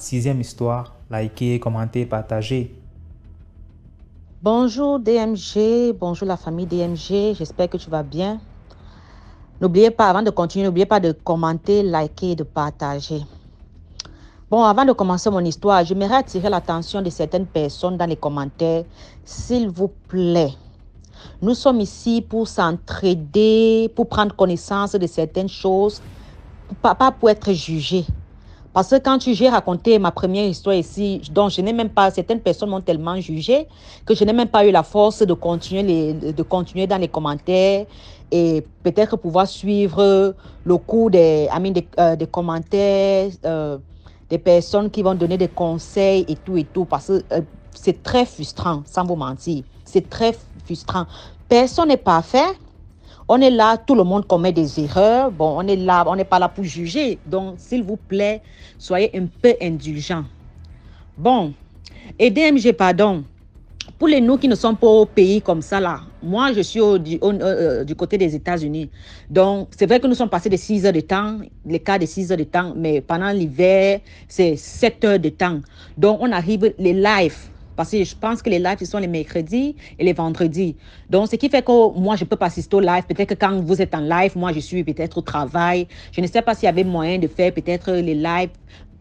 Sixième histoire, likez, commentez, partagez. Bonjour DMG, bonjour la famille DMG, j'espère que tu vas bien. N'oubliez pas, avant de continuer, n'oubliez pas de commenter, liker et de partager. Bon, avant de commencer mon histoire, j'aimerais attirer l'attention de certaines personnes dans les commentaires. S'il vous plaît, nous sommes ici pour s'entraider, pour prendre connaissance de certaines choses, pas pour être jugés. Parce que quand j'ai raconté ma première histoire ici, donc je n'ai même pas, certaines personnes m'ont tellement jugé que je n'ai même pas eu la force de continuer dans les commentaires et peut-être pouvoir suivre le cours des commentaires, des personnes qui vont donner des conseils et tout, parce que c'est très frustrant, sans vous mentir. C'est très frustrant. Personne n'est parfait. On est là, tout le monde commet des erreurs. Bon, on est là, on n'est pas là pour juger. Donc, s'il vous plaît, soyez un peu indulgents. Bon, et DMG, pardon. Pour les nous qui ne sont pas au pays comme ça, là, moi, je suis du côté des États-Unis. Donc, c'est vrai que nous sommes passés de 6 heures de temps, les cas de 6 heures de temps, mais pendant l'hiver, c'est 7 heures de temps. Donc, on arrive les lives. Parce que je pense que les lives, ce sont les mercredis et les vendredis. Donc, ce qui fait que moi, je ne peux pas assister au live. Peut-être que quand vous êtes en live, moi, je suis peut-être au travail. Je ne sais pas s'il y avait moyen de faire peut-être les lives,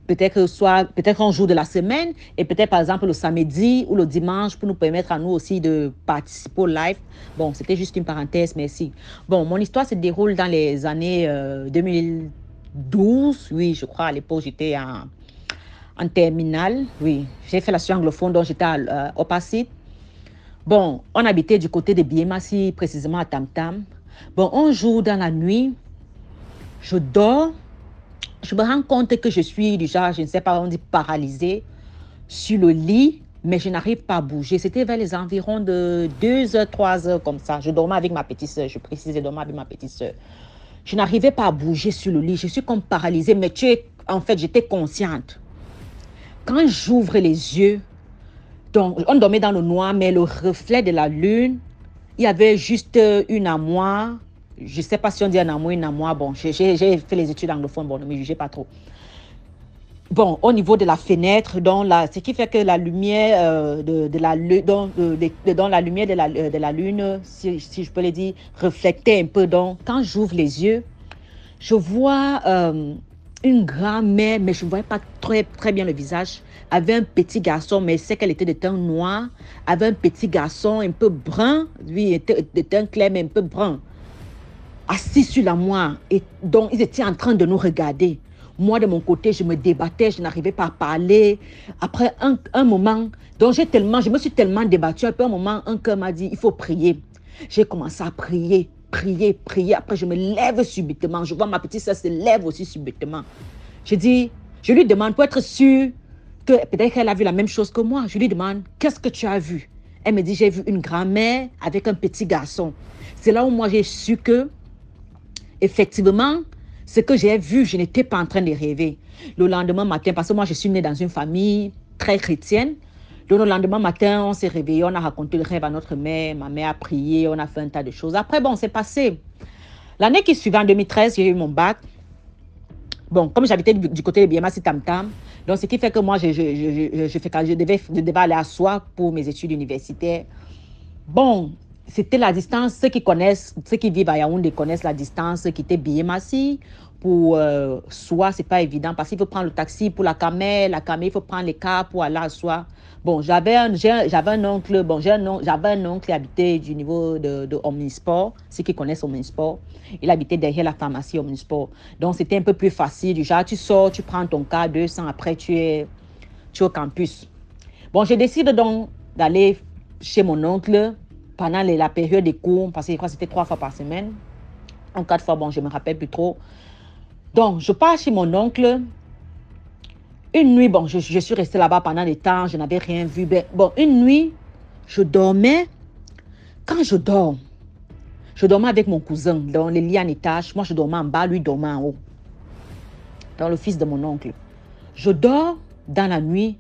peut-être un jour de la semaine et peut-être par exemple le samedi ou le dimanche pour nous permettre à nous aussi de participer au live. Bon, c'était juste une parenthèse, merci. Bon, mon histoire se déroule dans les années 2012. Oui, je crois, à l'époque, j'étais en terminale, oui. J'ai fait la science anglophone, donc j'étais au Passy. Bon, on habitait du côté de Biémassi, précisément à Tam Tam. Bon, un jour dans la nuit, je dors. Je me rends compte que je suis déjà, je ne sais pas, on dit paralysée sur le lit, mais je n'arrive pas à bouger. C'était vers les environs de 2 heures, 3 heures comme ça. Je dormais avec ma petite soeur, je précise, je dormais avec ma petite soeur. Je n'arrivais pas à bouger sur le lit. Je suis comme paralysée, mais en fait, j'étais consciente. Quand j'ouvre les yeux, donc on dormait dans le noir, mais le reflet de la lune, il y avait juste une armoire. Je ne sais pas si on dit un armoire, une armoire. Bon, j'ai fait les études anglophones, bon, ne me jugez pas trop. Bon, au niveau de la fenêtre, donc là, ce qui fait que la lumière de la lune, dans la lumière de la lune, si je peux le dire, reflétait un peu. Donc, quand j'ouvre les yeux, je vois une grand-mère, mais je ne voyais pas très bien le visage, avait un petit garçon, mais c'est qu'elle était de teint noir, avait un petit garçon un peu brun, lui était de teint clair, mais un peu brun, assis sur la moire. Et donc, ils étaient en train de nous regarder. Moi, de mon côté, je me débattais, je n'arrivais pas à parler. Après un moment, donc je me suis tellement débattue. Après un moment, un cœur m'a dit, il faut prier. J'ai commencé à prier, prier, prier. Après, je me lève subitement. Je vois ma petite soeur se lève aussi subitement. Je lui demande pour être sûre que peut-être qu'elle a vu la même chose que moi. Je lui demande, qu'est-ce que tu as vu? Elle me dit, j'ai vu une grand-mère avec un petit garçon. C'est là où moi j'ai su que, effectivement, ce que j'ai vu, je n'étais pas en train de rêver. Le lendemain matin, parce que moi je suis née dans une famille très chrétienne, donc le lendemain matin, on s'est réveillé, on a raconté le rêve à notre mère, ma mère a prié, on a fait un tas de choses. Après, bon, c'est passé. L'année qui suivait, en 2013, j'ai eu mon bac. Bon, comme j'habitais du côté de Biémassi Tam Tam, donc ce qui fait que moi, je devais aller à Soie pour mes études universitaires. Bon, c'était la distance. Ceux qui vivent à Yaoundé connaissent la distance qui était Biémassi. Pour Soie, c'est pas évident parce qu'il faut prendre le taxi pour la Camé, il faut prendre les cars pour aller à Soie. Bon, j'avais un oncle, j'avais un oncle qui habitait du niveau de Omnisport, ceux qui connaissent Omnisport. Il habitait derrière la pharmacie Omnisport. Donc, c'était un peu plus facile. Du genre, tu sors, tu prends ton car, 200, après, tu es au campus. Bon, je décide donc d'aller chez mon oncle pendant la période des cours, parce que je crois que c'était 3 fois par semaine. En 4 fois, bon, je ne me rappelle plus trop. Donc, je pars chez mon oncle. Une nuit, bon, je suis restée là-bas pendant des temps, je n'avais rien vu. Bon, une nuit, je dormais. Quand je dormais avec mon cousin dans les lits en étage. Moi, je dormais en bas, lui dormait en haut. Dans le fils de mon oncle. Je dors dans la nuit.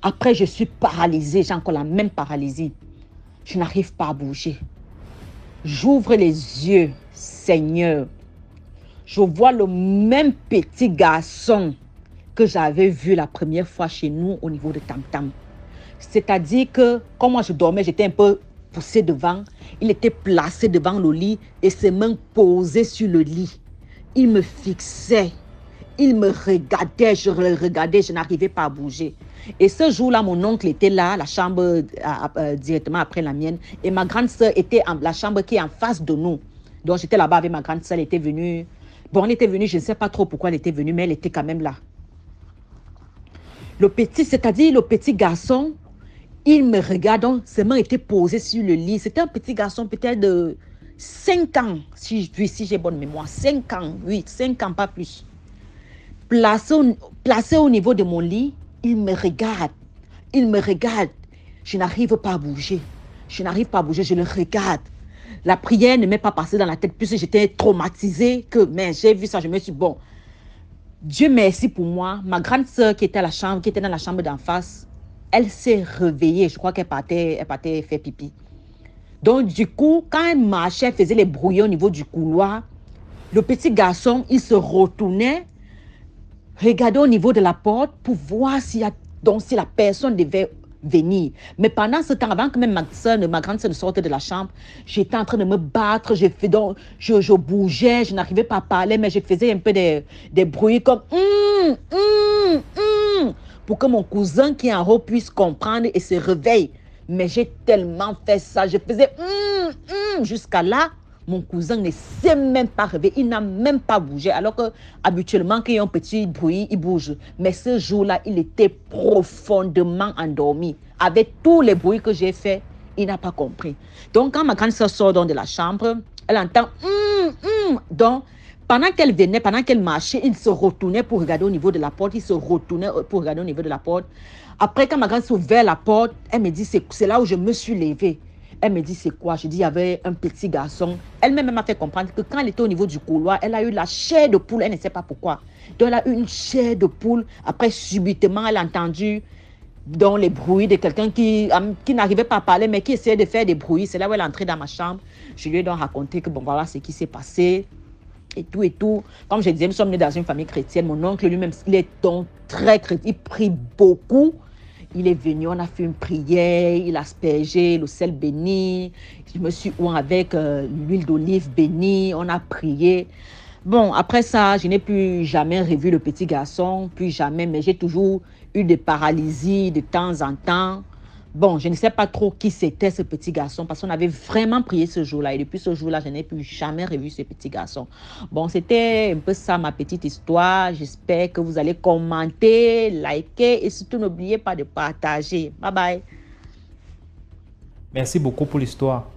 Après, je suis paralysée. J'ai encore la même paralysie. Je n'arrive pas à bouger. J'ouvre les yeux, Seigneur. Je vois le même petit garçon que j'avais vu la première fois chez nous au niveau de Tam Tam. C'est-à-dire que, quand moi je dormais, j'étais un peu poussé devant. Il était placé devant le lit et ses mains posées sur le lit. Il me fixait. Il me regardait, je le regardais, je n'arrivais pas à bouger. Et ce jour-là, mon oncle était là, la chambre directement après la mienne. Et ma grande sœur était dans la chambre qui est en face de nous. Donc j'étais là-bas avec ma grande sœur, elle était venue. Bon, elle était venue, je ne sais pas trop pourquoi elle était venue, mais elle était quand même là. Le petit, c'est-à-dire le petit garçon, il me regarde, donc ses mains étaient posées sur le lit. C'était un petit garçon peut-être de 5 ans, si j'ai bonne mémoire. 5 ans, oui, 5 ans, pas plus. Placé au niveau de mon lit, il me regarde. Il me regarde. Je n'arrive pas à bouger. Je n'arrive pas à bouger, je le regarde. La prière ne m'est pas passée dans la tête puisque j'étais traumatisée. Mais j'ai vu ça, je me suis dit, bon, Dieu merci pour moi. Ma grande sœur qui était dans la chambre d'en face, elle s'est réveillée. Je crois qu'elle partait faire pipi. Donc, du coup, quand elle marchait, elle faisait les brouillons au niveau du couloir. Le petit garçon, il se retournait, regardait au niveau de la porte pour voir si la personne devait venir. Mais pendant ce temps, avant que même ma grande sœur ne sorte de la chambre, j'étais en train de me battre, je bougeais, je n'arrivais pas à parler, mais je faisais un peu des bruits comme pour que mon cousin qui est en haut puisse comprendre et se réveille. Mais j'ai tellement fait ça, je faisais jusqu'à là. Mon cousin ne s'est même pas réveillé, il n'a même pas bougé. Alors que habituellement, quand il y a un petit bruit, il bouge. Mais ce jour-là, il était profondément endormi. Avec tous les bruits que j'ai faits, il n'a pas compris. Donc, quand ma grande soeur sort de la chambre, elle entend Donc, pendant qu'elle venait, pendant qu'elle marchait, il se retournait pour regarder au niveau de la porte. Il se retournait pour regarder au niveau de la porte. Après, quand ma grande soeur ouvert la porte, elle me dit, c'est là où je me suis levée. Elle me dit, c'est quoi? Je dis, il y avait un petit garçon. Elle-même m'a fait comprendre que quand elle était au niveau du couloir, elle a eu la chair de poule. Elle ne sait pas pourquoi. Donc, elle a eu une chair de poule. Après, subitement, elle a entendu dans les bruits de quelqu'un qui n'arrivait pas à parler, mais qui essayait de faire des bruits. C'est là où elle est entrée dans ma chambre. Je lui ai donc raconté que, bon, voilà ce qui s'est passé. Et tout, et tout. Comme je disais, nous sommes nés dans une famille chrétienne. Mon oncle lui-même, il est donc très chrétien. Il prie beaucoup. Il est venu, on a fait une prière, il a aspergé le sel béni. Je me suis oint avec l'huile d'olive bénie, on a prié. Bon, après ça, je n'ai plus jamais revu le petit garçon, plus jamais, mais j'ai toujours eu des paralysies de temps en temps. Bon, je ne sais pas trop qui c'était ce petit garçon parce qu'on avait vraiment prié ce jour-là. Et depuis ce jour-là, je n'ai plus jamais revu ce petit garçon. Bon, c'était un peu ça ma petite histoire. J'espère que vous allez commenter, liker et surtout n'oubliez pas de partager. Bye bye. Merci beaucoup pour l'histoire.